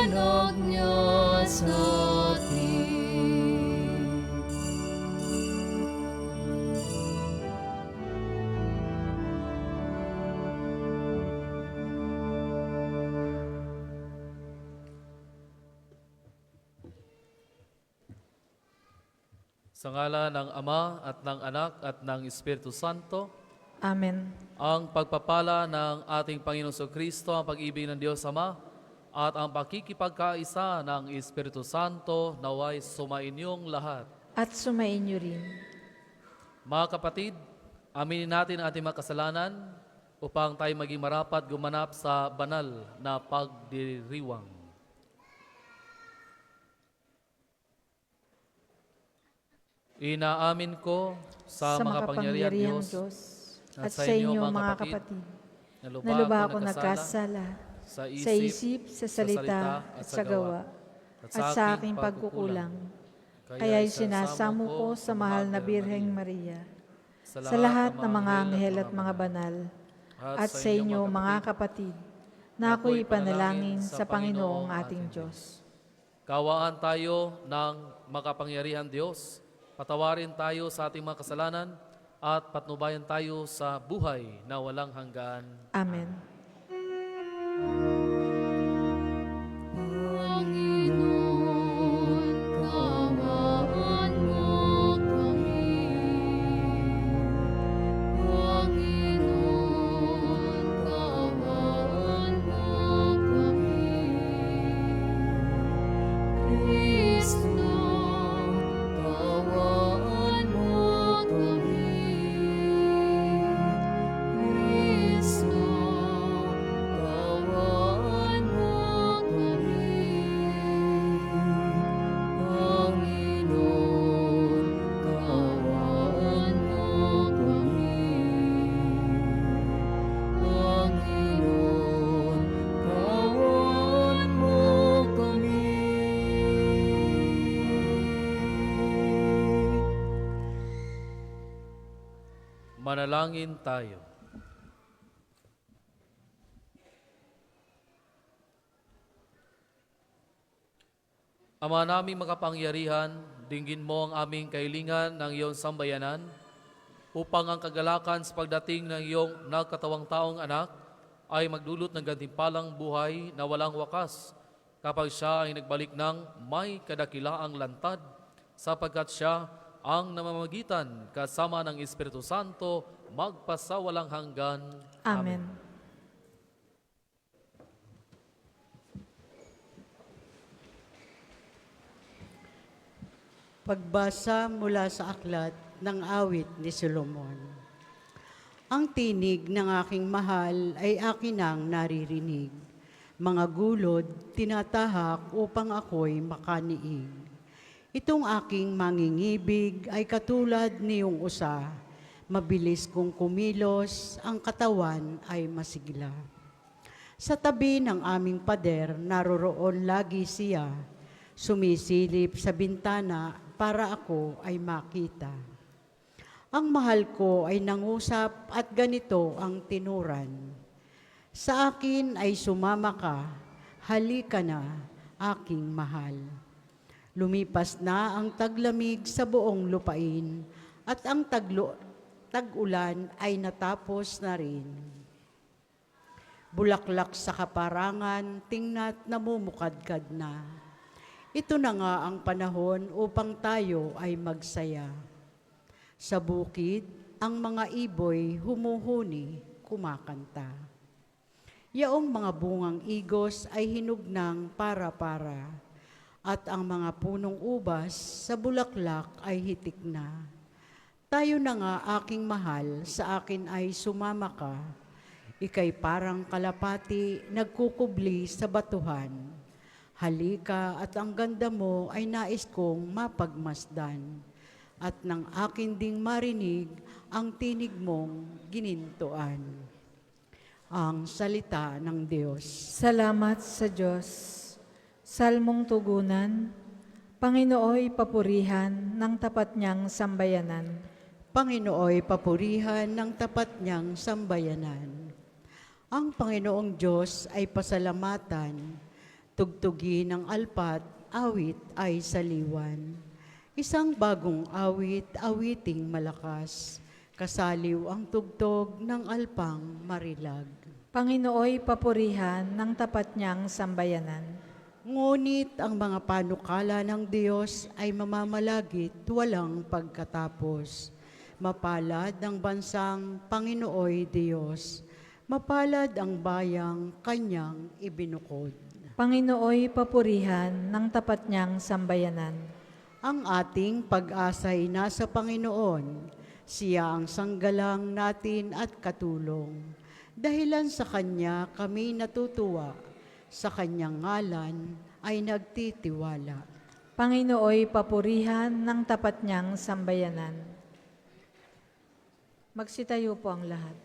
ipaliwanag niya sa atin. Sa ngalan ng Ama at ng Anak at ng Espiritu Santo, Amen. ang pagpapala ng ating Panginoong Kristo, ang pag-ibig ng Diyos Ama, at ang pakikipagkaisa ng Espiritu Santo naway sumainyong lahat. At sumainyo rin. Mga kapatid, aminin natin ang ating mga kasalanan upang tayo maging marapat gumanap sa banal na pagdiriwang. Inaamin ko sa makapangyarihan Diyos at sa inyo mga kapatid, na lubha ako nagkasala sa isip, sa salita at sa gawa, at sa aking pagkukulang. Kaya'y sinasamo ko sa mahal na Birheng Maria, sa lahat ng mga anghel at mga banal, at sa inyo mga kapatid, na ako'y panalangin sa Panginoong ating Diyos. Kawaan tayo ng makapangyarihan Diyos, patawarin tayo sa ating mga kasalanan, at patnubayan tayo sa buhay na walang hanggan. Amen. Panginoon, kaawaan mo kami. Panginoon, kaawaan mo kami. Kristo, kaawaan mo kami. Kristo, kaawaan mo kami. Panginoon, kaawaan mo kami. Panginoon, kaawaan mo kami. Manalangin tayo. Ama naming makapangyarihan, dinggin mo ang aming kahilingan ng iyong sambayanan upang ang kagalakan sa pagdating ng iyong nagkatawang taong anak ay magdulot ng gantimpalang buhay na walang wakas kapag siya ay nagbalik ng may kadakilaang lantad sapagkat siya ang namamagitan kasama ng Espiritu Santo magpasawalang hanggan. Amen. Pagbasa mula sa aklat ng awit ni Solomon. Ang tinig ng aking mahal ay akin ang naririnig. Mga gulod, tinatahak upang ako'y makaniig. Itong aking mangingibig ay katulad niyong usa. Mabilis kong kumilos, ang katawan ay masigla. Sa tabi ng aming pader, naroroon lagi siya. Sumisilip sa bintana para ako ay makita. Ang mahal ko ay nangusap at ganito ang tinuran. Sa akin ay sumama ka, halika na, aking mahal. Lumipas na ang taglamig sa buong lupain at ang tag-ulan ay natapos na rin. Bulaklak sa kaparangan, tingna't namumukadkad na. Ito na nga ang panahon upang tayo ay magsaya. Sa bukid, ang mga iboy humuhuni, kumakanta. Yaong mga bungang igos ay hinugnang para-para, at ang mga punong ubas sa bulaklak ay hitik na. Tayo na nga aking mahal, sa akin ay sumama ka. Ika'y parang kalapati, nagkukubli sa batuhan. Halika at ang ganda mo ay nais kong mapagmasdan. At nang akin ding marinig ang tinig mong ginintuan. Ang salita ng Diyos. Salamat sa Diyos. Salmong tugunan, Panginooy papurihan ng tapat niyang sambayanan. Panginooy papurihan ng tapat niyang sambayanan. Ang Panginoong Diyos ay pasalamatan, Tugtugin ng alpat, awit ay saliwan. Isang bagong awit, awiting malakas. Kasaliw ang tugtog ng alpang marilag. Panginooy papurihan ng tapat niyang sambayanan. Ngunit ang mga panukala ng Diyos ay mamamalagit walang pagkatapos. Mapalad ang bansang Panginooy Diyos. Mapalad ang bayang kanyang ibinukod. Panginooy papurihan ng tapat niyang sambayanan. Ang ating pag-asa'y nasa Panginoon. Siya ang sanggalang natin at katulong. Dahilan sa Kanya kami natutuwa. Sa Kanyang ngalan ay nagtitiwala. Panginooy papurihan ng tapat niyang sambayanan. Magsitayo po ang lahat.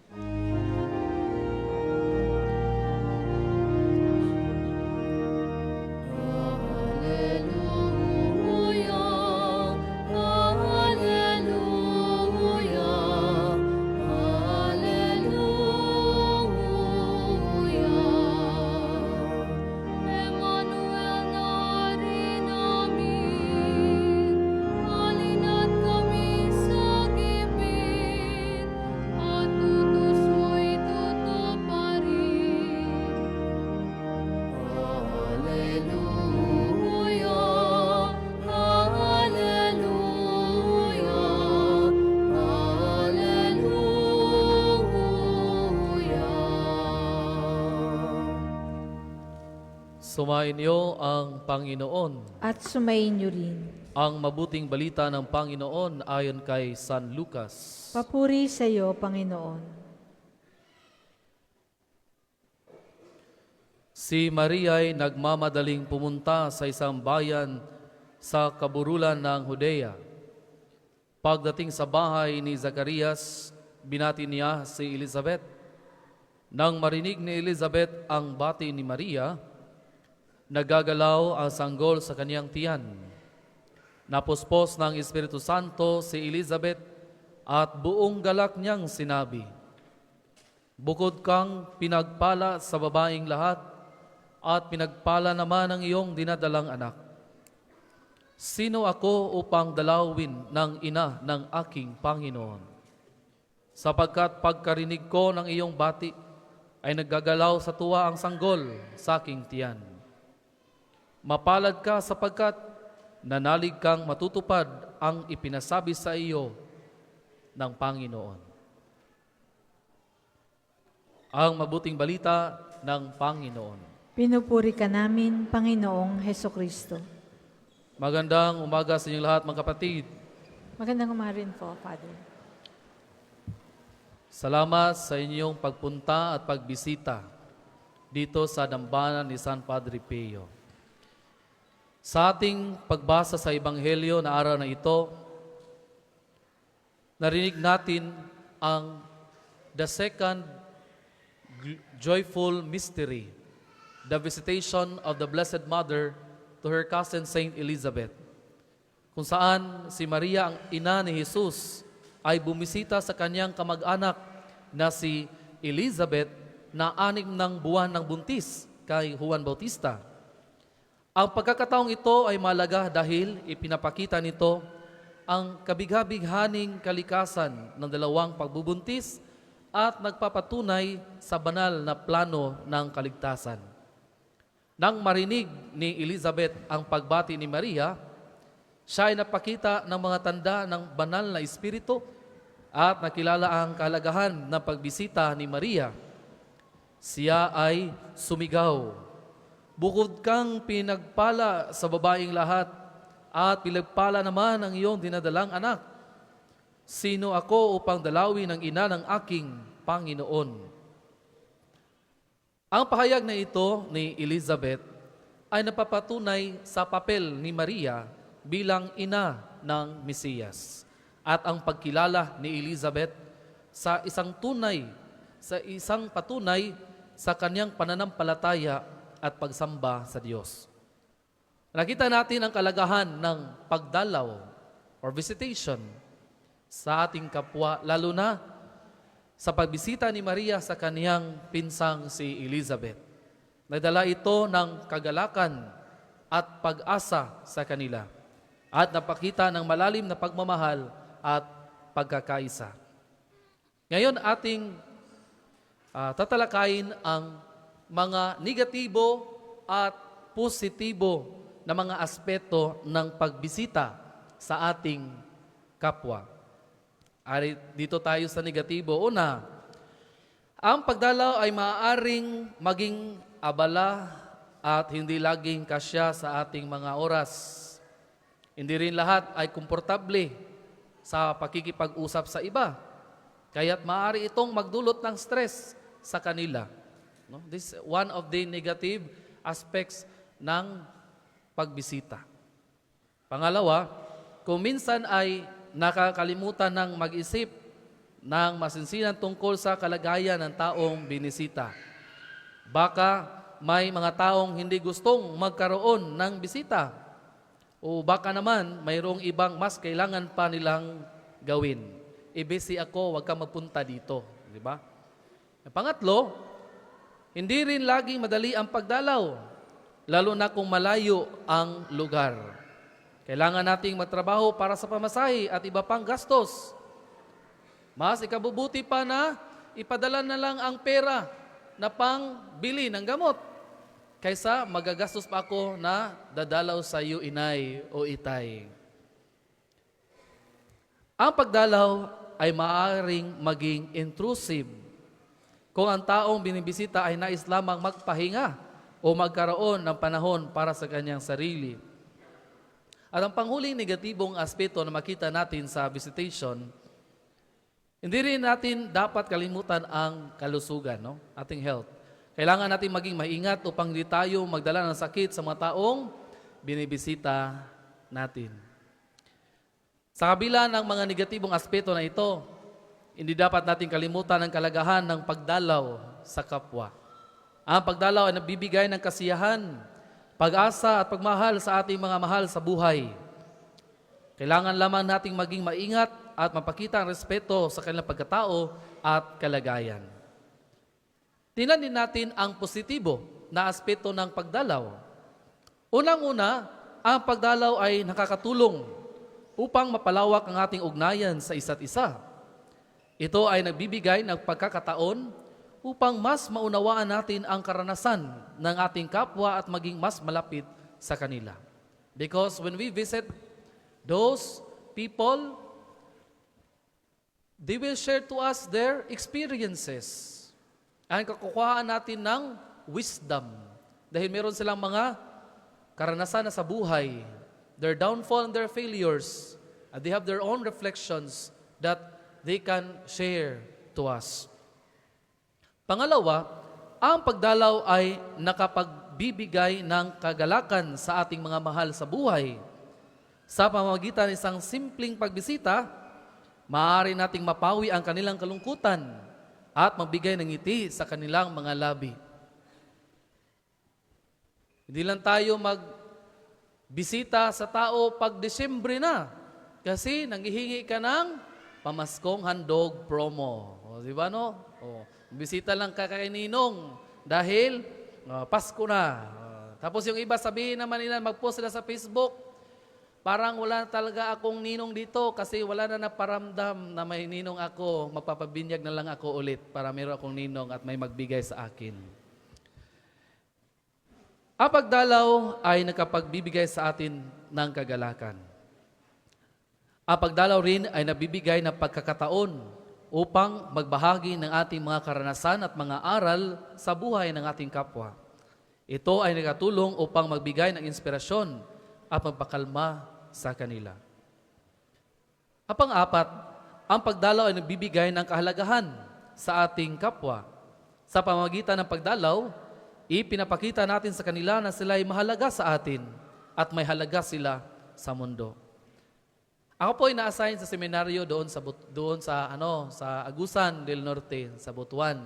Hallelujah, hallelujah, hallelujah. Emmanuel narin namin, halina't kami sa gipit, at tutusoy tutuparin. Hallelujah, hallelujah, hallelujah. Sumainyo ang Panginoon. At sumayin niyo rin. Ang mabuting balita ng Panginoon ayon kay San Lucas. Papuri sa iyo, Panginoon. Si Maria ay nagmamadaling pumunta sa isang bayan sa kaburulan ng Judea. Pagdating sa bahay ni Zacarias, binati niya si Elizabeth. Nang marinig ni Elizabeth ang bati ni Maria, nagagalaw ang sanggol sa kaniyang tiyan. Napuspos ng Espiritu Santo si Elizabeth at buong galak niyang sinabi, "Bukod kang pinagpala sa babaeng lahat, at pinagpala naman ang iyong dinadalang anak. Sino ako upang dalawin ng ina ng aking Panginoon? Sapagkat pagkarinig ko ng iyong bati, ay naggagalaw sa tuwa ang sanggol sa aking tiyan. Mapalad ka sapagkat nanalig kang matutupad ang ipinasabi sa iyo ng Panginoon." Ang mabuting balita ng Panginoon. Pinupuri ka namin, Panginoong Hesukristo. Magandang umaga sa inyong lahat, mga kapatid. Magandang umaga rin po, Father. Salamat sa inyong pagpunta at pagbisita dito sa dambana ni San Padre Pio. Sa ating pagbasa sa Ebanghelyo na araw na ito, narinig natin ang the second joyful mystery, the visitation of the Blessed Mother to her cousin Saint Elizabeth, kung saan si Maria, ang ina ni Jesus, ay bumisita sa kanyang kamag-anak na si Elizabeth na 6 buwan ng buntis kay Juan Bautista. Ang pagkakataong ito ay malaga dahil ipinapakita nito ang kabigha-bighaning kalikasan ng dalawang pagbubuntis at nagpapatunay sa banal na plano ng kaligtasan. Nang marinig ni Elizabeth ang pagbati ni Maria, siya ay napakita ng mga tanda ng banal na espiritu at nakilala ang kahalagahan ng pagbisita ni Maria. Siya ay sumigaw, "Bukod kang pinagpala sa babaeng lahat, at pinagpala naman ang iyong dinadalang anak. Sino ako upang dalawin ang ina ng aking Panginoon?" Ang pahayag na ito ni Elizabeth ay napapatunay sa papel ni Maria bilang ina ng Mesiyas at ang pagkilala ni Elizabeth sa isang patunay sa kanyang pananampalataya at pagsamba sa Diyos. Nakita natin ang kalagahan ng pagdalaw or visitation sa ating kapwa, lalo na sa pagbisita ni Maria sa kaniyang pinsang si Elizabeth. Nadala ito ng kagalakan at pag-asa sa kanila at napakita ng malalim na pagmamahal at pagkakaisa. Ngayon ating tatalakayin ang mga negatibo at positibo na mga aspeto ng pagbisita sa ating kapwa. Dito tayo sa negatibo. Una, ang pagdalaw ay maaaring maging abala at hindi laging kasya sa ating mga oras. Hindi rin lahat ay komportable sa pakikipag-usap sa iba. Kaya't maaari itong magdulot ng stress sa kanila. No? This is one of the negative aspects ng pagbisita. Pangalawa, kung minsan ay nakakalimutan ng mag-isip ng masinsinan tungkol sa kalagayan ng taong binisita. Baka may mga taong hindi gustong magkaroon ng bisita. O baka naman mayroong ibang mas kailangan pa nilang gawin. Busy ako, huwag kang magpunta dito. Di ba? Pangatlo, hindi rin laging madali ang pagdalaw, lalo na kung malayo ang lugar. Kailangan nating magtrabaho para sa pamasahe at iba pang gastos. Mas ikabubuti pa na ipadala na lang ang pera na pang-bili ng gamot kaysa magagastos pa ako na dadalaw sa iyo, inay o itay. Ang pagdalaw ay maaaring maging intrusive kung ang taong binibisita ay nais lamang magpahinga o magkaroon ng panahon para sa kanyang sarili. At ang panghuling negatibong aspeto na makita natin sa visitation, hindi rin natin dapat kalimutan ang kalusugan, no? Ating health. Kailangan natin maging maingat upang hindi tayo magdala ng sakit sa mga taong binibisita natin. Sa kabila ng mga negatibong aspeto na ito, hindi dapat natin kalimutan ang kalagahan ng pagdalaw sa kapwa. Ang pagdalaw ay nabibigay ng kasiyahan, pag-asa at pagmahal sa ating mga mahal sa buhay. Kailangan lamang nating maging maingat at mapakita ang respeto sa kanilang pagkatao at kalagayan. Tingnan din natin ang positibo na aspeto ng pagdalaw. Unang-una, ang pagdalaw ay nakakatulong upang mapalawak ang ating ugnayan sa isa't isa. Ito ay nagbibigay ng pagkakataon upang mas maunawaan natin ang karanasan ng ating kapwa at maging mas malapit sa kanila. Because when we visit those people, they will share to us their experiences. Ang kakukuhaan natin ng wisdom. Dahil meron silang mga karanasan na sa buhay, their downfall and their failures, and they have their own reflections that they can share to us. Pangalawa, ang pagdalaw ay nakapagbibigay ng kagalakan sa ating mga mahal sa buhay. Sa pamamagitan ng isang simpleng pagbisita, maaari nating mapawi ang kanilang kalungkutan at magbigay ng ngiti sa kanilang mga labi. Hindi lang tayo magbisita sa tao pag Desyembre na kasi nanghihingi ka ng pamaskong handog promo. O, di ba no? O, bisita lang ka kay Ninong dahil Pasko na. Tapos yung iba sabihin naman nila, mag-post sila sa Facebook, parang wala talaga akong ninong dito kasi wala na naparamdam na may ninong ako, magpapabinyag na lang ako ulit para meron akong ninong at may magbigay sa akin. Ang pagdalaw ay nakapagbibigay sa atin ng kagalakan. Ang pagdalaw rin ay nabibigay ng pagkakataon upang magbahagi ng ating mga karanasan at mga aral sa buhay ng ating kapwa. Ito ay nakatulong upang magbigay ng inspirasyon at magpakalma sa kanila. Ang pang-apat, ang pagdalaw ay nagbibigay ng kahalagahan sa ating kapwa. Sa pamamagitan ng pagdalaw, ipinapakita natin sa kanila na sila ay mahalaga sa atin at may halaga sila sa mundo. Ako po ay na-assign sa seminaryo doon sa Agusan del Norte, sa Butuan,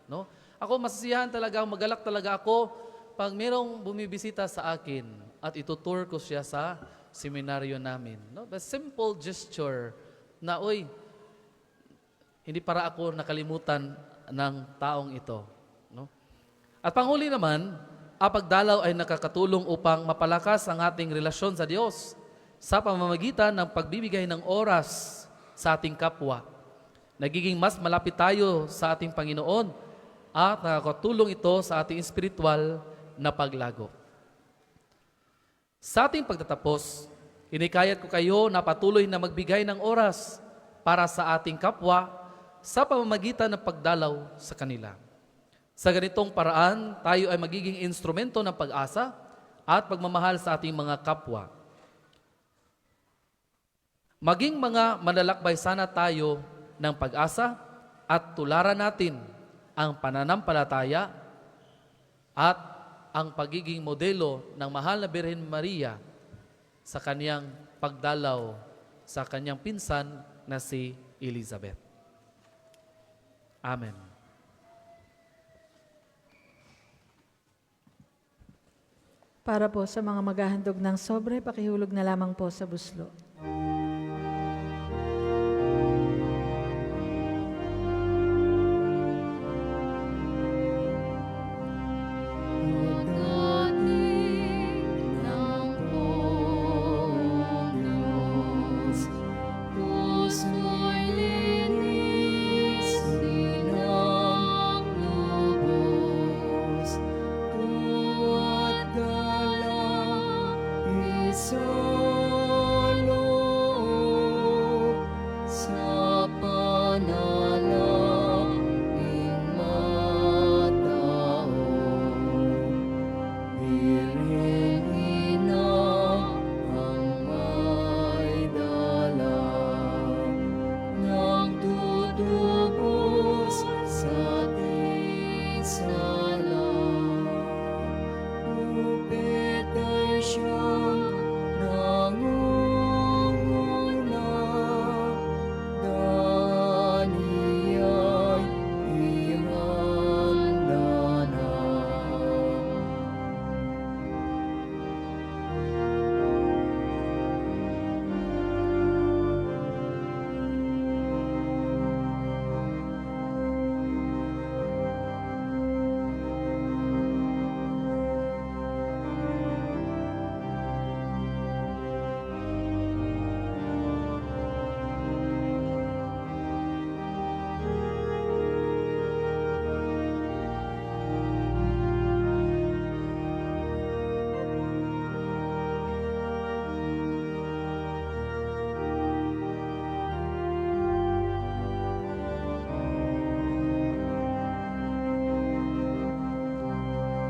no? Ako masasiyahan talaga, magalak talaga ako pag merong bumibisita sa akin at itutour ko siya sa seminaryo namin, no? The simple gesture na, hindi para ako nakalimutan ng taong ito, no? At panghuli naman, Ang pagdalaw ay nakakatulong upang mapalakas ang ating relasyon sa Diyos sa pamamagitan ng pagbibigay ng oras sa ating kapwa. Nagiging mas malapit tayo sa ating Panginoon at nakakatulong ito sa ating espiritual na paglago. Sa ating pagtatapos, inikayat ko kayo na patuloy na magbigay ng oras para sa ating kapwa sa pamamagitan ng pagdalaw sa kanila. Sa ganitong paraan, tayo ay magiging instrumento ng pag-asa at pagmamahal sa ating mga kapwa. Maging mga manlalakbay sana tayo ng pag-asa at tularan natin ang pananampalataya at ang pagiging modelo ng mahal na Birhen Maria sa kaniyang pagdalaw sa kaniyang pinsan na si Elizabeth. Amen. Para po sa mga maghahandog ng sobre, pakihulog na lamang po sa buslo. Pagdating ng oras, puso'y linis ng lubos. Tuwa't galak isulong sa panalangin matao. Birhen Ina ang may dala ng tutubos sa ating sala. Lupit ay siyang nangunguna, dani ay ihanda na.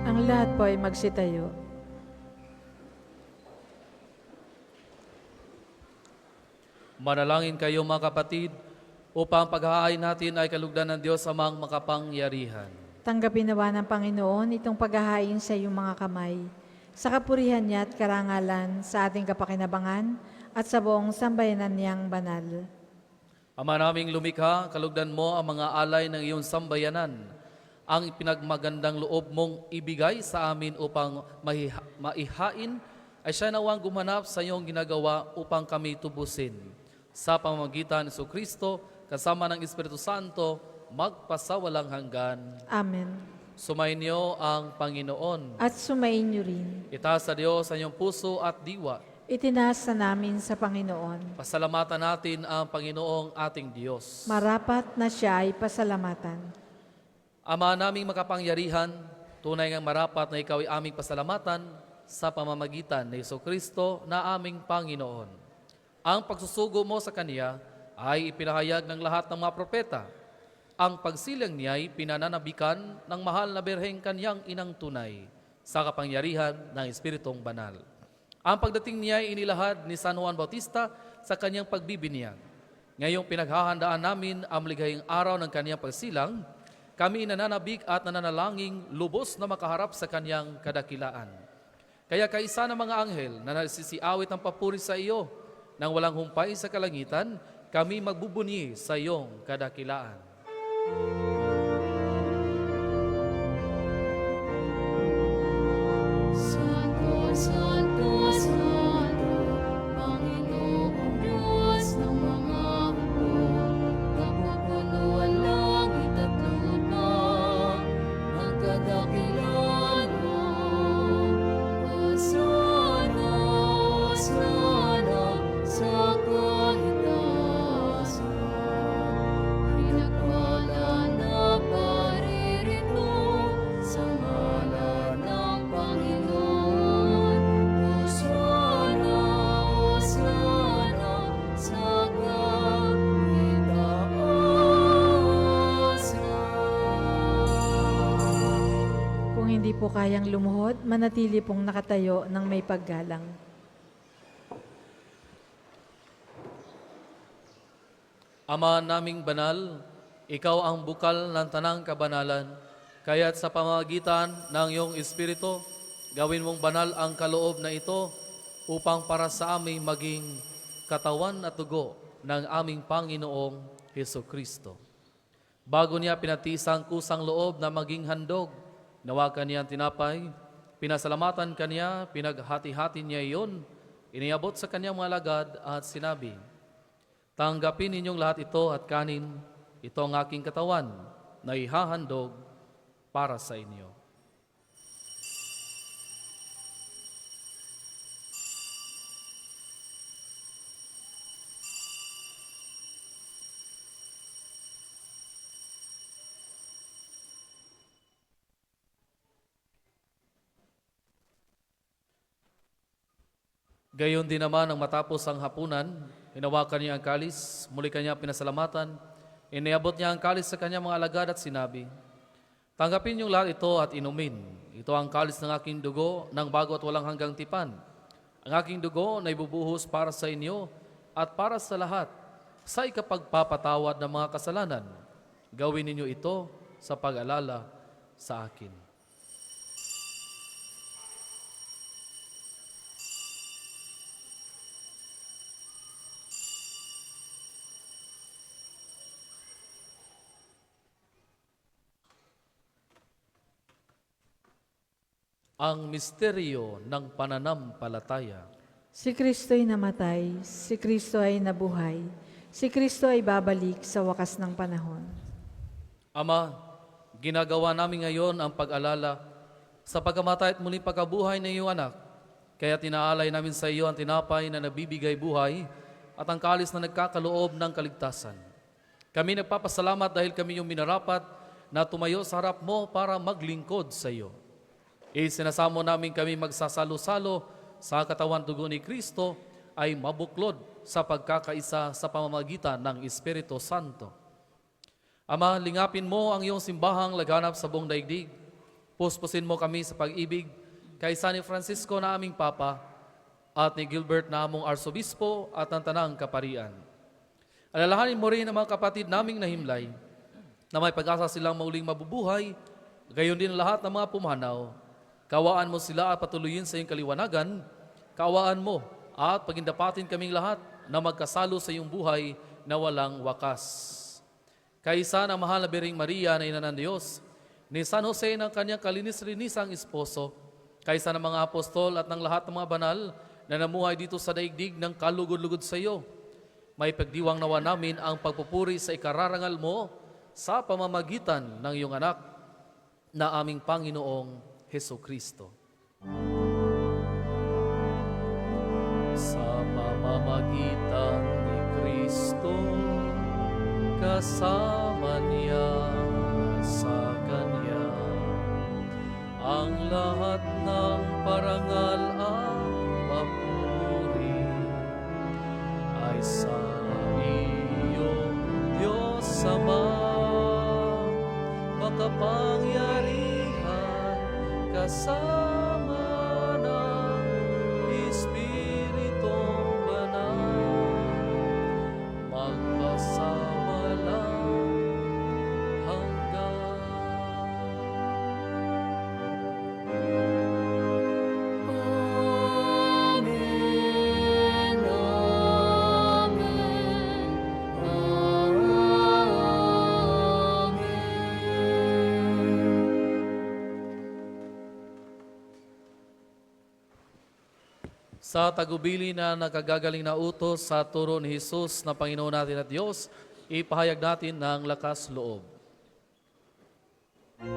Ang lahat po ay magsitayo. Manalangin kayo mga kapatid upang paghahain natin ay kalugdan ng Diyos amang makapangyarihan. Tanggapin nawa ng Panginoon itong paghahain sa iyong mga kamay, sa kapurihan niya at karangalan sa ating kapakinabangan at sa buong sambayanan niyang banal. Ama naming lumikha, kalugdan mo ang mga alay ng iyong sambayanan, ang pinagmagandang loob mong ibigay sa amin upang maihain ay siya nawang gumanap sa iyong ginagawa upang kami tubusin. Sa pamamagitan ni Kristo, kasama ng Espiritu Santo, magpasawalang hanggan. Amen. Sumainyo ang Panginoon. At sumain niyo rin. Itaas sa Diyos ang iyong puso at diwa. Itinaas na namin sa Panginoon. Pasalamatan natin ang Panginoong ating Diyos. Marapat na siya ay pasalamatan. Ama naming makapangyarihan, tunay ngang marapat na ikaw ay aming pasalamatan sa pamamagitan ni Kristo na aming Panginoon. Ang pagsusugo mo sa Kanya ay ipinahayag ng lahat ng mga propeta. Ang pagsilang niya ay pinananabikan ng mahal na Birheng Kanyang inang tunay sa kapangyarihan ng Espiritong Banal. Ang pagdating niya ay inilahad ni San Juan Bautista sa kanyang pagbibinyag. Ngayong pinaghahandaan namin ang maligayang araw ng kanyang pagsilang, kami nananabik at nananalangin lubos na makaharap sa kanyang kadakilaan. Kaya kaisa ng mga anghel na nagsisiawit ng papuri sa iyo, nang walang humpay sa kalangitan, kami magbubunyi sa iyong kadakilaan. Santo, Santo, Santo, Panginoong Diyos ng mga hukbo, napupuno ang langit at lupa, ang kadakilaan mo. po kayang lumuhod, manatili pong nakatayo ng may paggalang. Ama naming banal, ikaw ang bukal ng tanang kabanalan, kaya't sa pamamagitan ng iyong Espiritu, gawin mong banal ang kaloob na ito upang para sa amin maging katawan at dugo ng aming Panginoong Hesukristo. Bago niya pinatisang kusang loob na maging handog, nawakan niya ang tinapay, pinasalamatan kanya, pinaghati-hati niya iyon, iniabot sa kanyang mga alagad at sinabi, "Tanggapin ninyong lahat ito at kanin, ito ang aking katawan na ihahandog para sa inyo." Gayon din naman ang matapos ang hapunan, hinawakan niya ang kalis, muli kanya pinasalamatan, iniabot niya ang kalis sa kanyang mga alagad at sinabi, "Tanggapin niyong lahat ito at inumin. Ito ang kalis ng aking dugo ng bago at walang hanggang tipan. Ang aking dugo na ibubuhos para sa inyo at para sa lahat sa ikapagpapatawad ng mga kasalanan. Gawin ninyo ito sa pag-alala sa akin." Ang misteryo ng pananampalataya. Si Kristo'y namatay, si Kristo ay nabuhay, si Kristo ay babalik sa wakas ng panahon. Ama, ginagawa namin ngayon ang pag-alala sa pagkamatay at muling pagkabuhay ng iyong anak. Kaya tinaalay namin sa iyo ang tinapay na nabibigay buhay at ang kalis na nagkakaloob ng kaligtasan. Kami nagpapasalamat dahil kami yung minarapat na tumayo sa harap mo para maglingkod sa iyo. Isinasamo namin kami magsasalo-salo sa katawan dugo ni Kristo ay mabuklod sa pagkakaisa sa pamamagitan ng Espiritu Santo. Ama, lingapin mo ang iyong simbahang laganap sa buong daigdig. Puspusin mo kami sa pag-ibig kay San Francisco na aming Papa at ni Gilbert na among Arsobispo at ang Tanang Kaparian. Alalahanin mo rin ang mga kapatid naming nahimlay na may pag-asa silang mauling mabubuhay, gayon din lahat ng mga pumanaw. Kawaan mo sila at patuloyin sa iyong kaliwanagan. Kawaan mo at pagindapatin kaming lahat na magkasalo sa iyong buhay na walang wakas. Kaisa ng mahal na Biring Maria na Ina ng Diyos, ni San Jose ng kanyang kalinis-linisang esposo, kaisa ng mga apostol at ng lahat ng mga banal na namuhay dito sa daigdig ng kalugod-lugod sa iyo, may pagdiwang nawa namin ang pagpupuri sa ikararangal mo sa pamamagitan ng iyong anak na aming Panginoong Hesukristo. Sa pamamagitan ni Kristo, kasama niya sa Kanya, ang lahat ng parangal at papuri ay sa iyo, Diyos Ama, makapangyarihan, kasama ng Espiritong Banal, magpasawalang hanggan. Amen, amen, Sa tagubili na nakagagaling na utos sa turo ni Jesus na Panginoon natin at Diyos, ipahayag natin ng lakas loob. Ama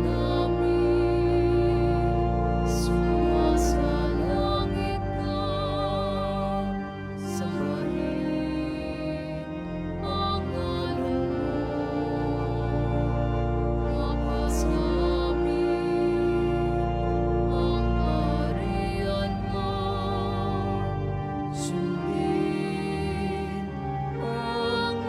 namin, sumasalangit ka, sambahin ang ngalan mo. Mapasa ang kaharian mo, sundin ang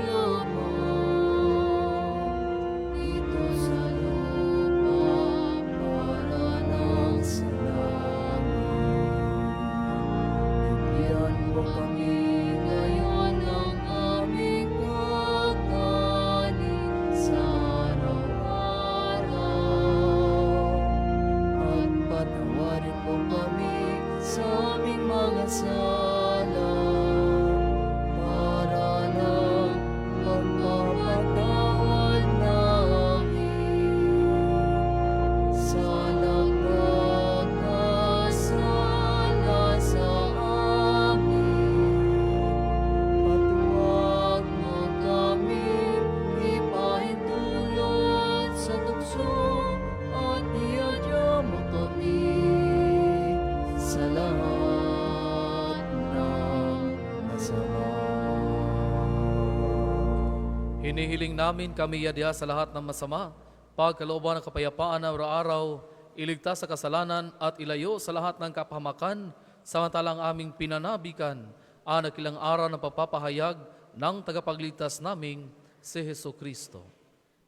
Hinihiling namin kami yadya sa lahat ng masama, pagkalooban ng kapayapaan na araw-araw, iligtas sa kasalanan at ilayo sa lahat ng kapahamakan, samantalang aming pinanabikan ang nakilang araw ng pagpapahayag ng tagapagligtas naming si Hesu Kristo.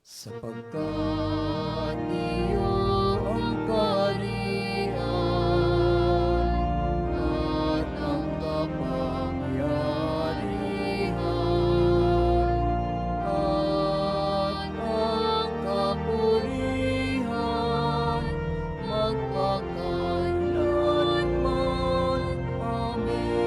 Sapagkat iyo ang kaharian at ang kapangyarihan at ang kapurihan magpakailanman. Amen.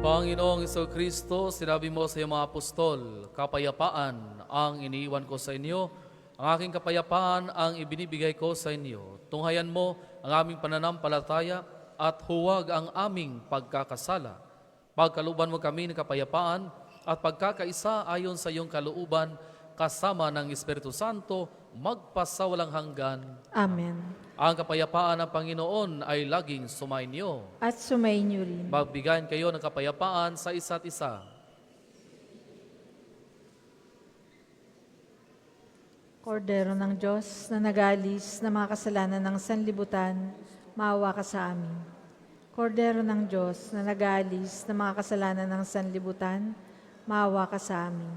Panginoong Hesu Kristo, sinabi mo sa iyong mga apostol, kapayapaan ang iniiwan ko sa inyo, ang aking kapayapaan ang ibinibigay ko sa inyo. Tunghayan mo ang aming pananampalataya at huwag ang aming pagkakasala. Pagkaluban mo kami ng kapayapaan at pagkakaisa ayon sa iyong kalooban, kasama ng Espiritu Santo, magpasawalang hanggan. Amen. Ang kapayapaan ng Panginoon ay laging sumainyo. At sumainyo rin. Magbigayan kayo ng kapayapaan sa isa't isa. Kordero ng Diyos na nagalis na mga kasalanan ng sanlibutan, maawa ka sa amin. Kordero ng Diyos na nagalis na mga kasalanan ng sanlibutan, maawa ka sa amin.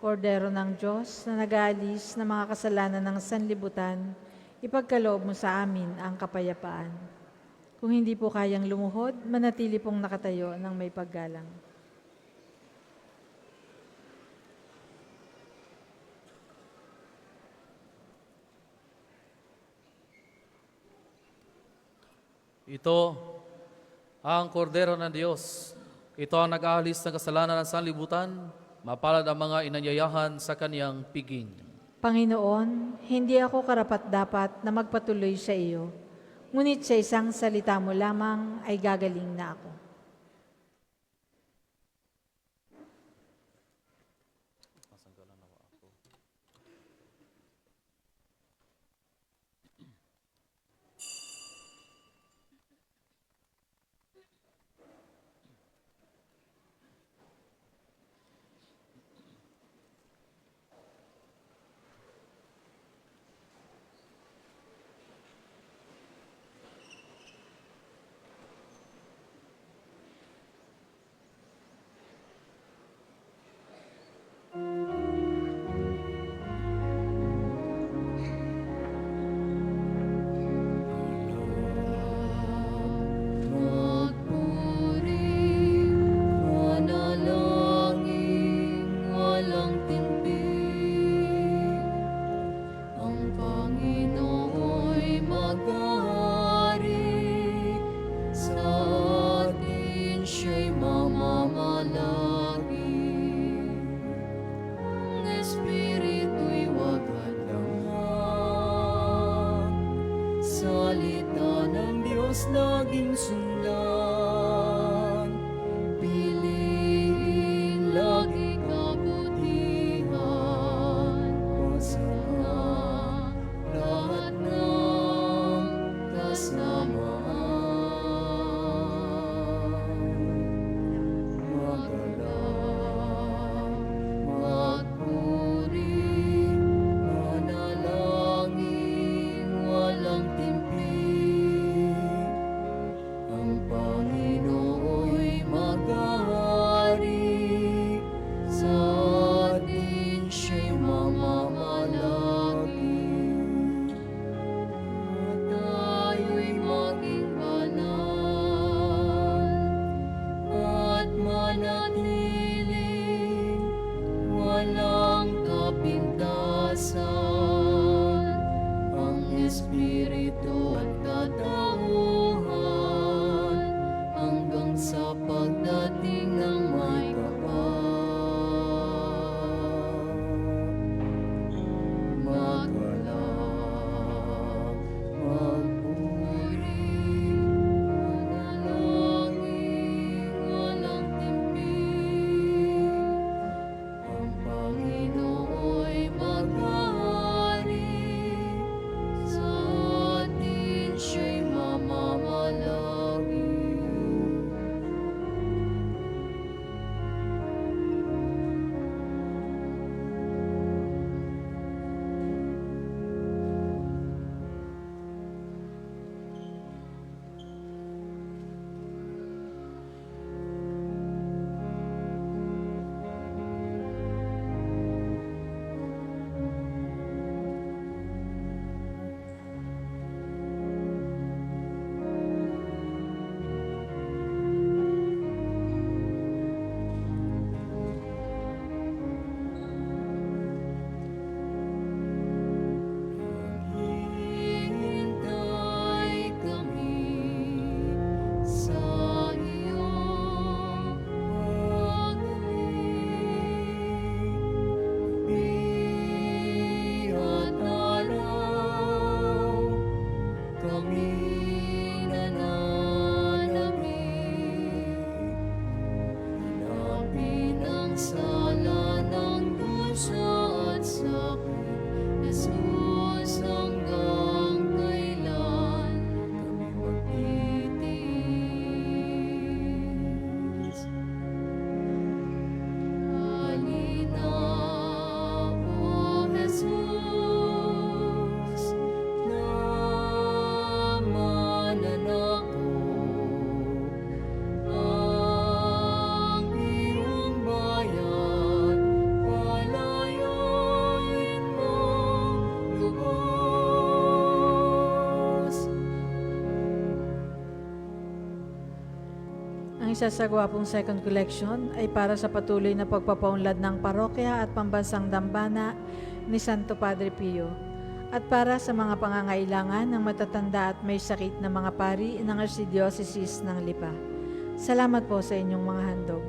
Kordero ng Diyos na nagalis na mga kasalanan ng sanlibutan, ipagkaloob mo sa amin ang kapayapaan. Kung hindi po kayang lumuhod, manatili pong nakatayo ng may paggalang. Ito ang kordero ng Diyos. Ito ang nag-aalis ng kasalanan ng sanlibutan. Mapalad ang mga inanyayahan sa kaniyang piging. Panginoon, hindi ako karapat-dapat na magpatuloy sa iyo, ngunit sa isang salita mo lamang ay gagaling na ako. Magpuri, manalangin, walang tinpig. Ang Panginoo'y maghahari, sa atin siya'y mamamalagi. Ang Espiritu'y wag hadlangan, salita ng Diyos laging sundan. Piliin lagi kabutihan, pasama lahat ng kasamaan. Magalang, magpuri, manalangin, walang timpig. Ang isasagawa pong second collection ay para sa patuloy na pagpapaunlad ng parokya at pambansang dambana ni Santo Padre Pio at para sa mga pangangailangan ng matatanda at may sakit na mga pari ng Archdiocese ng Lipa. Salamat po sa inyong mga handog.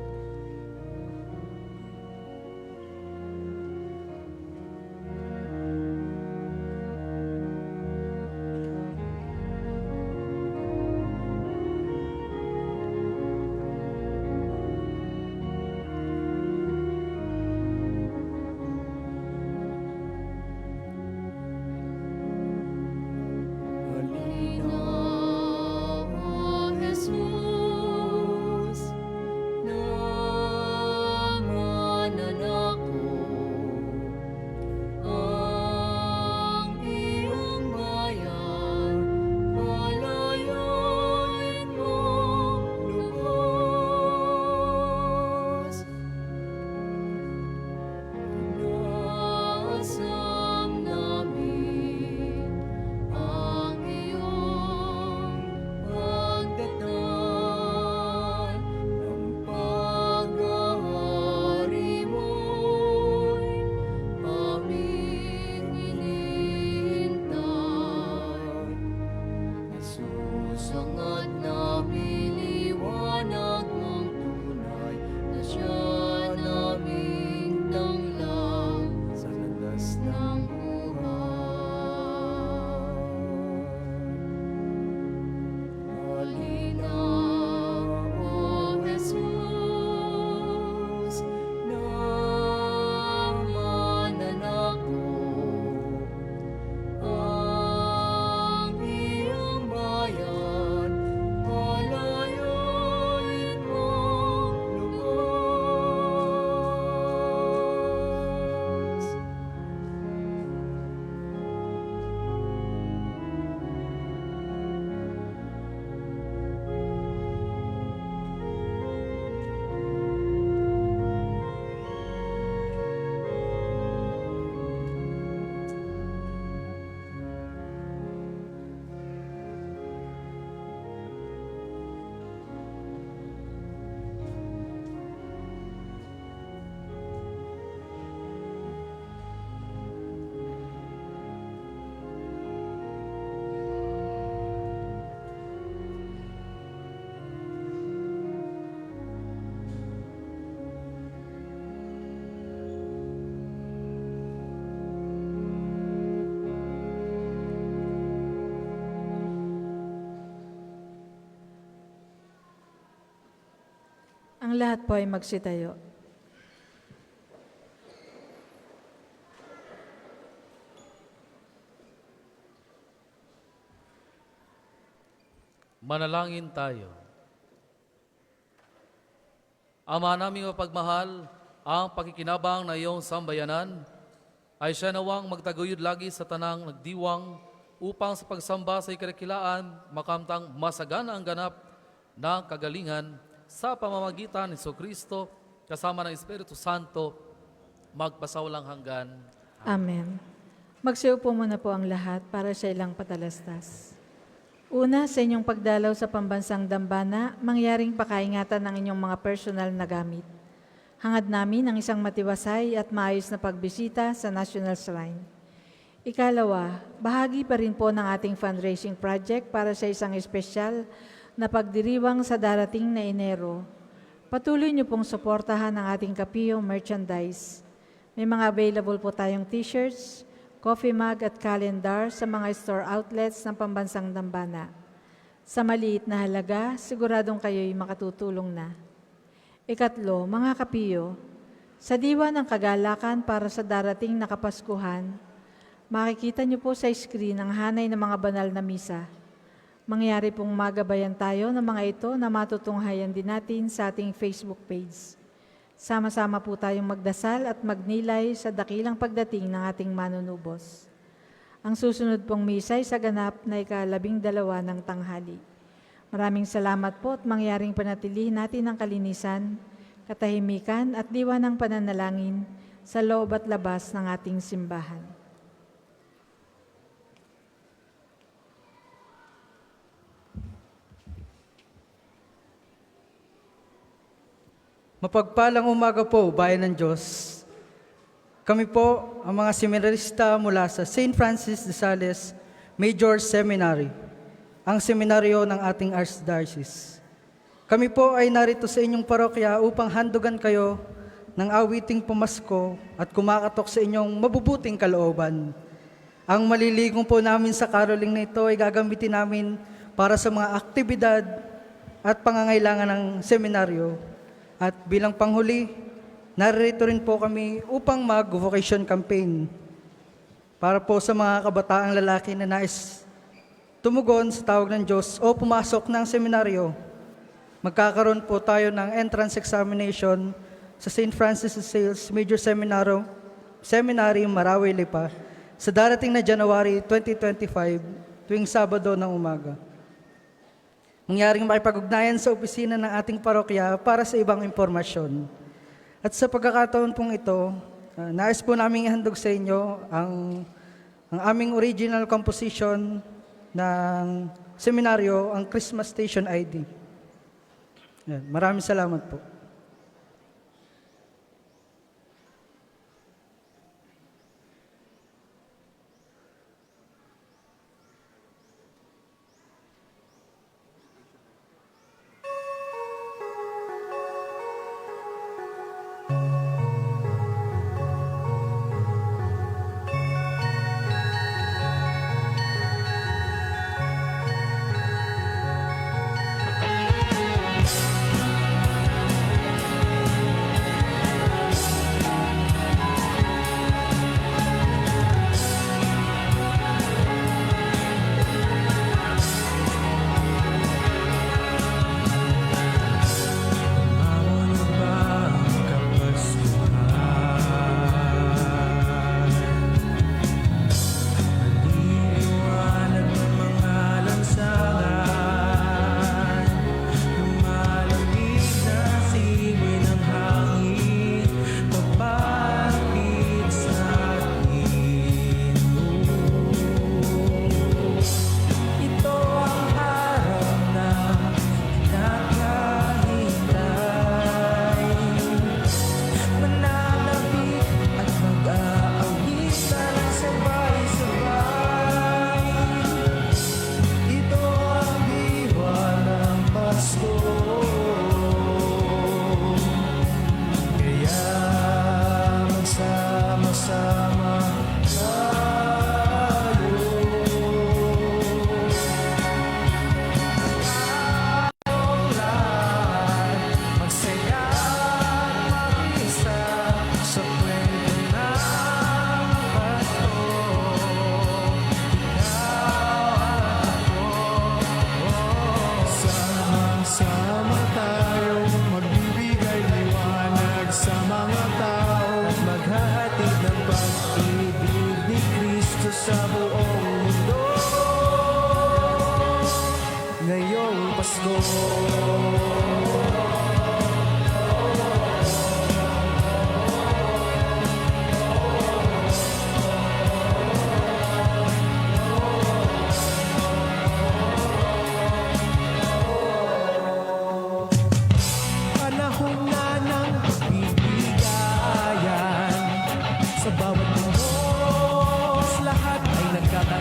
Halina, O Jesus, na mananako ang iyong bayan, palayain mong lubos. Inaasam namin ang iyong pagdating ng paghahari mo'y aming hinihintay. Nasusangad namin liwanag mong tunay na siya naming tanglang sa landas ng buhay. Halina, O Jesus, na mananako ang iyong bayan, palayain mong lubos. Ang lahat po ay magsitayo. Manalangin tayo. Ama naming mapagmahal, ang pakikinabang na iyong sambayanan ay siya nawang magtaguyod lagi sa tanang nagdiwang upang sa pagsamba sa ikadakilaan makamtang masagana ang ganap ng kagalingan sa pamamagitan ni Kristo kasama ng Espiritu Santo magpasawalang hanggan. Amen. Magsiupo muna po ang lahat para sa ilang patalastas. Una, sa inyong pagdalaw sa pambansang dambana, mangyaring pakaingatan ng inyong mga personal na gamit. Hangad namin ang isang matiwasay at maayos na pagbisita sa National Shrine. Ikalawa, bahagi pa rin po ng ating fundraising project para sa isang espesyal na pagdiriwang sa darating na Enero. Patuloy niyo pong suportahan ang ating Kapio merchandise. May mga available po tayong t-shirts, coffee mug at calendar sa mga store outlets ng pambansang dambana. Sa maliit na halaga, siguradong kayo'y makatutulong na. Ikatlo, mga Kapio, sa diwa ng kagalakan para sa darating na Kapaskuhan, makikita niyo po sa screen ang hanay ng mga banal na misa. Mangyari pong magabayan tayo ng mga ito na matutunghayan din natin sa ating Facebook page. Sama-sama po tayong magdasal at magnilay sa dakilang pagdating ng ating manunubos. Ang susunod pong misa ay sa ganap na ika-12 ng tanghali. Maraming salamat po at mangyaring panatilihin natin ang kalinisan, katahimikan at diwa ng pananalangin sa loob at labas ng ating simbahan. Mapagpalang umaga po, bayan ng Diyos. Kami po ang mga seminarista mula sa St. Francis de Sales Major Seminary, ang seminaryo ng ating Archdiocese. Kami po ay narito sa inyong parokya upang handugan kayo ng awiting pamasko at kumakatok sa inyong mabubuting kalooban. Ang maliligong po namin sa caroling na ito ay gagamitin namin para sa mga aktibidad at pangangailangan ng seminaryo. At bilang panghuli, narito rin po kami upang mag-vocation campaign para po sa mga kabataang lalaki na nais tumugon sa tawag ng Diyos o pumasok ng seminaryo. Magkakaroon po tayo ng entrance examination sa St. Francis de Sales Major Seminary, Marawi, Lipa sa darating na January 2025 tuwing Sabado ng umaga. Mangyaring makipag-ugnayan sa opisina ng ating parokya para sa ibang impormasyon. At sa pagkakataon pong ito, nais po namin ihandog sa inyo ang aming original composition ng seminaryo, ang Christmas Station ID. Yan, maraming salamat po. Sa bawat mundo, lahat ay nagkakaroon.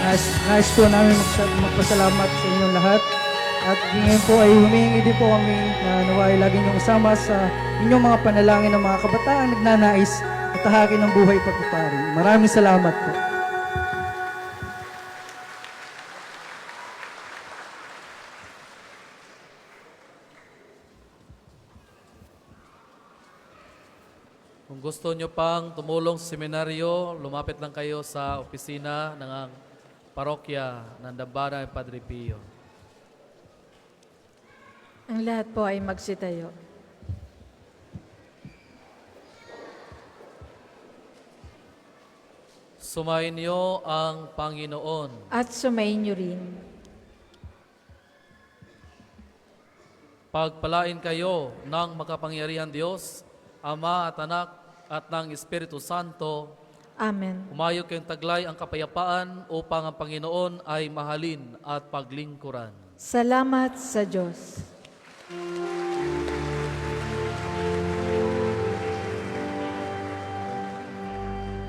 Nais po namin magpasalamat sa inyong lahat. At ngayon po ay humihingi din po kami na naway lagi niyong isama sa inyong mga panalangin ng mga kabataan nagnanais at tahakin ng buhay pagpapari. Maraming salamat po. Kung gusto nyo pang tumulong sa seminaryo, lumapit lang kayo sa opisina ng parokya ng Dambana ng Padre Pio. Ang lahat po ay magsitayo. Sumayin niyo ang Panginoon. At sumayin niyo rin. Pagpalain kayo ng makapangyarihan Diyos, Ama at Anak at ng Espiritu Santo. Amen. Umayo kayong taglay ang kapayapaan upang ang Panginoon ay mahalin at paglingkuran. Salamat sa Diyos.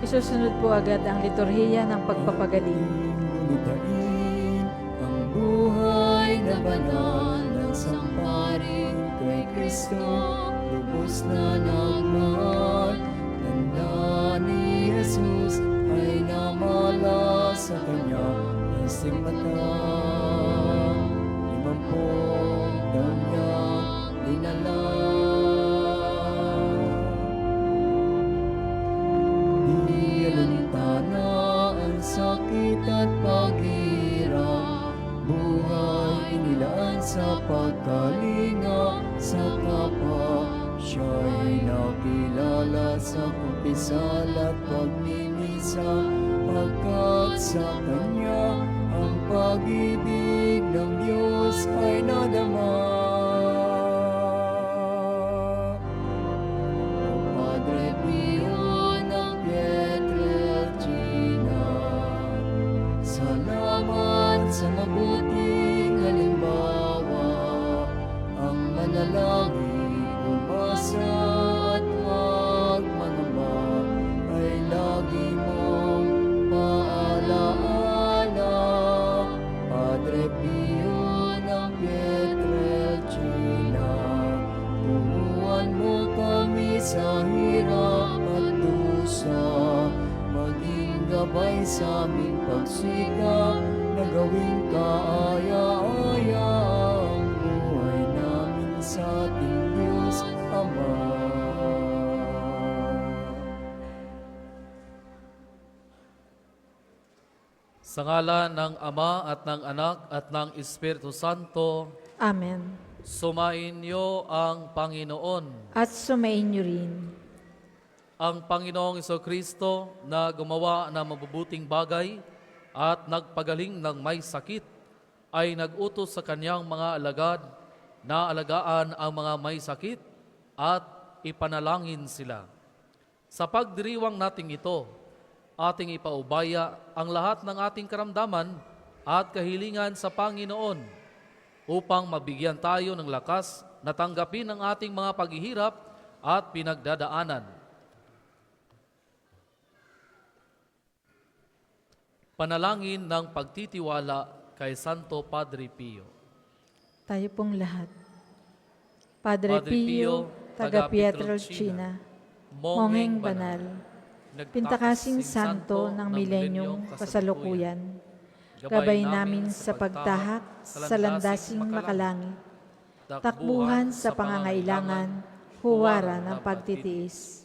Isusunod po agad ang liturhiya ng pagpapagaling. Lupain ang buhay na banal ng samparin kay Kristo, lubos na nagmahal. Tanda ni Jesus ay namala sa Kanya isang mata. 50 taon niya dinala. Di alintana ang sakit at paghirap, buhay inilaan sa pagkalinga sa kapwa. Siya'y nakilala sa kumpisal at pagmimisa, pagkat sa Kanya ang pag-ibig ng Diyos ay nadama. O Padre Pio ng Pietrelcina, salamat sa mabuting halimbawa, ang manalangin, umasa at huwag mangamba ay lagi mong paalaala. Padre Pio ng Pietrelcina, turuan mo kami sa hirap at dusa, maging gabay sa aming pagsikap na gawing kaaya-aya ang buhay namin sa ating Diyos Ama. Sa ngalan ng Ama at ng Anak at ng Espiritu Santo, Amen. sumain niyo ang Panginoon. At sumayin niyo rin. Ang Panginoong Jesucristo na gumawa ng mabubuting bagay at nagpagaling ng may sakit ay nag-utos sa kanyang mga alagad na alagaan ang mga may sakit at ipanalangin sila. Sa pagdiriwang nating ito, ating ipaubaya ang lahat ng ating karamdaman at kahilingan sa Panginoon upang mabigyan tayo ng lakas na tanggapin ang ating mga paghihirap at pinagdadaanan. Panalangin ng pagtitiwala kay Santo Padre Pio. Tayo pong lahat. Padre Pio, taga Pietrelcina, Mongheng Banal, Pintakasing Santo ng milenyong kasalukuyan, gabay namin sa pagtahak sa landasing makalangit, takbuhan sa pangangailangan, huwaran ng pagtitiis.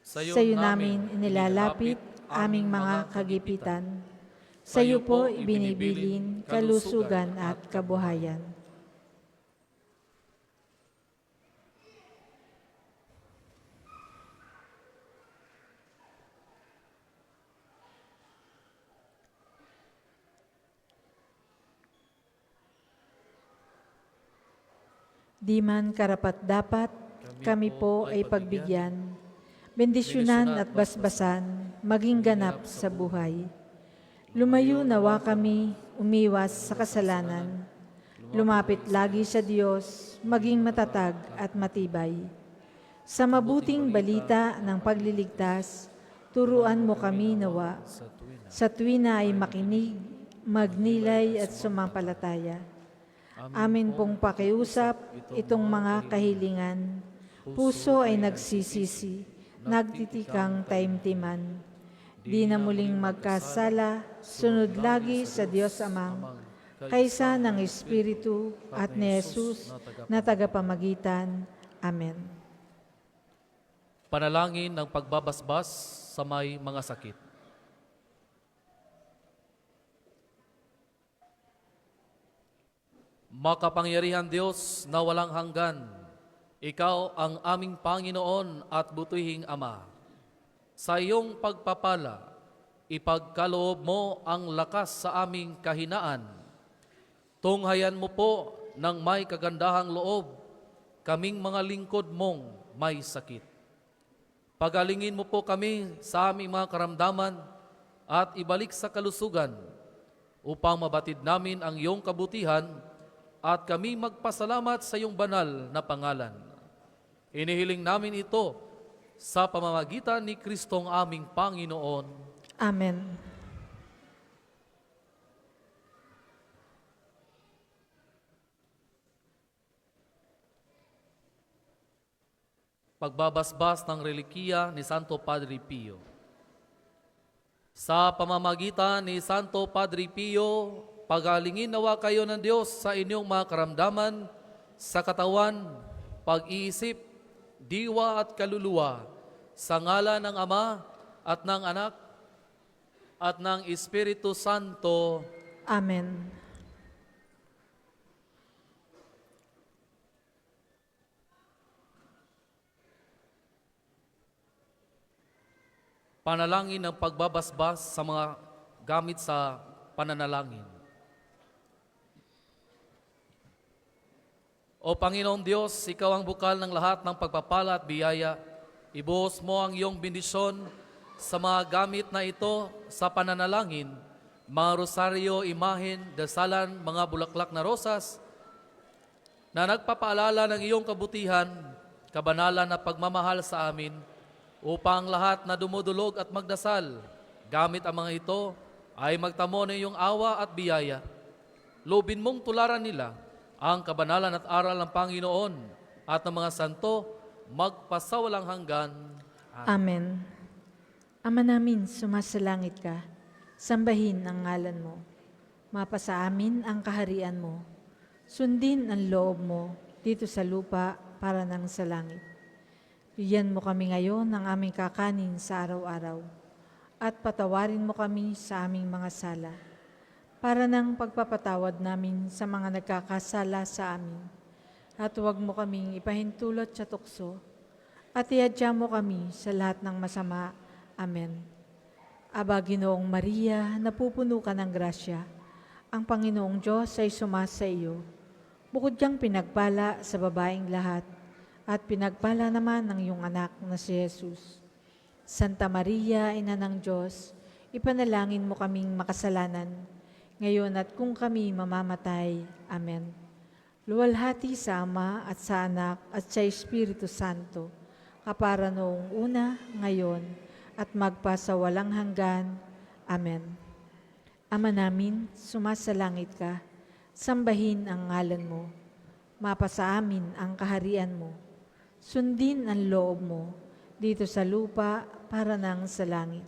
Sa iyo namin inilalapit aming mga kagipitan. Sa iyo po ibinibilin kalusugan at kabuhayan. Di man karapat-dapat, kami po ay pagbigyan, bendisyonan at basbasan, maging ganap sa buhay. Lumayo nawa kami, umiwas sa kasalanan. Lumapit lagi sa Diyos, maging matatag at matibay. Sa mabuting balita ng pagliligtas, Turuan mo kami nawa, sa tuwina ay makinig, magnilay at sumampalataya. Amin pong pakiusap itong mga kahilingan. Puso ay nagsisisi, nagtitikang taimtiman. Di na muling magkasala, sunod lagi sa Diyos Amang, kaysa ng Espiritu at ni Jesus na tagapamagitan. Amen. Panalangin ng pagbabasbas sa may mga sakit. Makapangyarihan Diyos na walang hanggan, Ikaw ang aming Panginoon at butihing Ama. Sa iyong pagpapala, ipagkaloob mo ang lakas sa aming kahinaan. Tunghayan mo po ng may kagandahang loob, kaming mga lingkod mong may sakit. Pagalingin mo po kami sa aming mga karamdaman at ibalik sa kalusugan upang mabatid namin ang iyong kabutihan at kami magpasalamat sa iyong banal na pangalan. Inihiling namin ito sa pamamagitan ni Kristong aming Panginoon. Amen. Pagbabasbas ng relikiya ni Santo Padre Pio. Sa pamamagitan ni Santo Padre Pio, pagalingin nawa kayo ng Diyos sa inyong mga karamdaman, sa katawan, pag-iisip, diwa at kaluluwa, sa ngalan ng Ama at ng Anak at ng Espiritu Santo. Amen. Panalangin ng pagbabasbas sa mga gamit sa pananalangin. O Panginoong Diyos, Ikaw ang bukal ng lahat ng pagpapala at biyaya. Ibuhos mo ang iyong bendisyon sa mga gamit na ito sa pananalangin, mga rosaryo, imahen, dasalan, mga bulaklak na rosas, na nagpapaalala ng iyong kabutihan, kabanalan na pagmamahal sa amin, upang lahat na dumudulog at magdasal, gamit ang mga ito, ay magtamo ng iyong awa at biyaya. Lobin mong tularan nila ang kabanalan at aral ng Panginoon at ng mga santo, magpasawalang hanggan. Amen. Ama namin, sumasalangit ka, sambahin ang ngalan mo. Mapasa amin ang kaharian mo. Sundin ang loob mo dito sa lupa para nang sa langit. Bigyan mo kami ngayon ng aming kakanin sa araw-araw at patawarin mo kami sa aming mga sala para nang pagpapatawad namin sa mga nagkakasala sa amin. At huwag mo kaming ipahintulot sa tukso at iadya mo kami sa lahat ng masama. Amen. Aba, Ginoong Maria, napupuno ka ng grasya. Ang Panginoong Diyos ay sumasa iyo. Bukod kang pinagpala sa babaeng lahat, at pinagpala naman ng iyong anak na si Jesus. Santa Maria, Ina ng Diyos, ipanalangin mo kaming makasalanan, ngayon at kung kami mamamatay. Amen. Luwalhati sa Ama at sa Anak at sa Espiritu Santo, kapara noong una, ngayon, at magpasawalang hanggan. Amen. Ama namin, sumasalangit ka, sambahin ang ngalan mo, mapasa amin ang kaharian mo, sundin ang loob mo dito sa lupa para nang sa langit.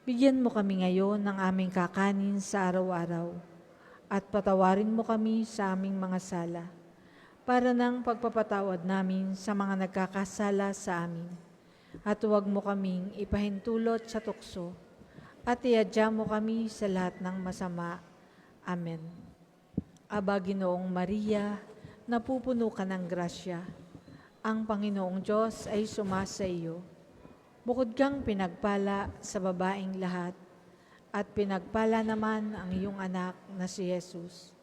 Bigyan mo kami ngayon ng aming kakanin sa araw-araw at patawarin mo kami sa aming mga sala para nang pagpapatawad namin sa mga nagkakasala sa amin. At huwag mo kaming ipahintulot sa tukso at iadya mo kami sa lahat ng masama. Amen. Aba, Ginoong Maria, napupuno ka ng grasya. Ang Panginoong Diyos ay sumasa iyo. Bukod kang pinagpala sa babaeng lahat, at pinagpala naman ang iyong anak na si Jesus.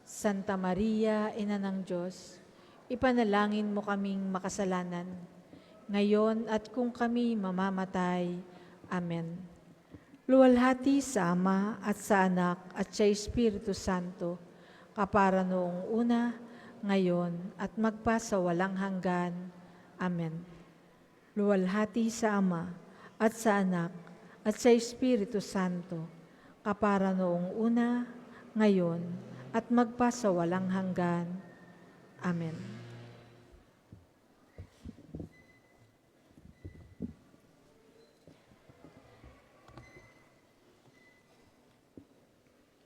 Santa Maria, Ina ng Diyos, ipanalangin mo kaming makasalanan, ngayon at kung kami mamamatay. Amen. Luwalhati sa Ama at sa Anak at sa Espiritu Santo, kapara noong una, ngayon, at magpasawalang hanggan. Amen. Luwalhati sa Ama at sa Anak, at sa Espiritu Santo, kapara noong una, ngayon, at magpasawalang hanggan. Amen.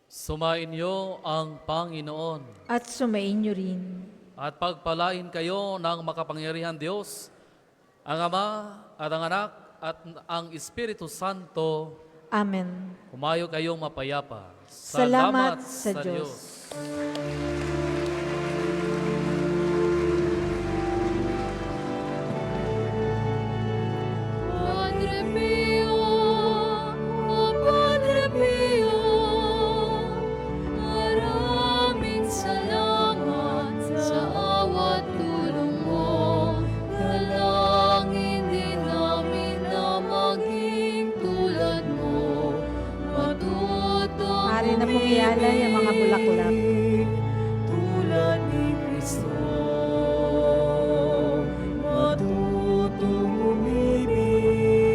Sumain niyo ang Panginoon At sumainyo rin. at pagpalain kayo ng makapangyarihan Diyos, ang Ama at ang Anak at ang Espiritu Santo. Amen. Humayo kayong mapayapa. Salamat sa Diyos. Padre Pio, o Padre Pio, maraming salamat sa awat tulong mo. Dalangin din namin na maging tulad mo. Matutong Maaari na pong ialay ang mga bulaklak. tulad ni Kristo. Matutong umibig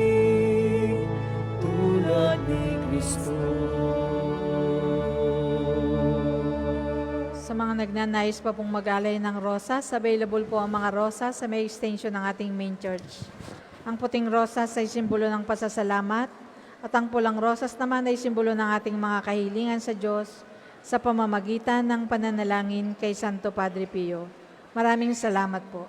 tulad ni Kristo. Sa mga nagnanais pa pong mag-alay ng rosas, available po ang mga rosas sa may extension ng ating main church. Ang puting rosas ay simbolo ng pasasalamat at ang pulang rosas naman ay simbolo ng ating mga kahilingan sa Diyos sa pamamagitan ng pananalangin kay Santo Padre Pio. Maraming salamat po.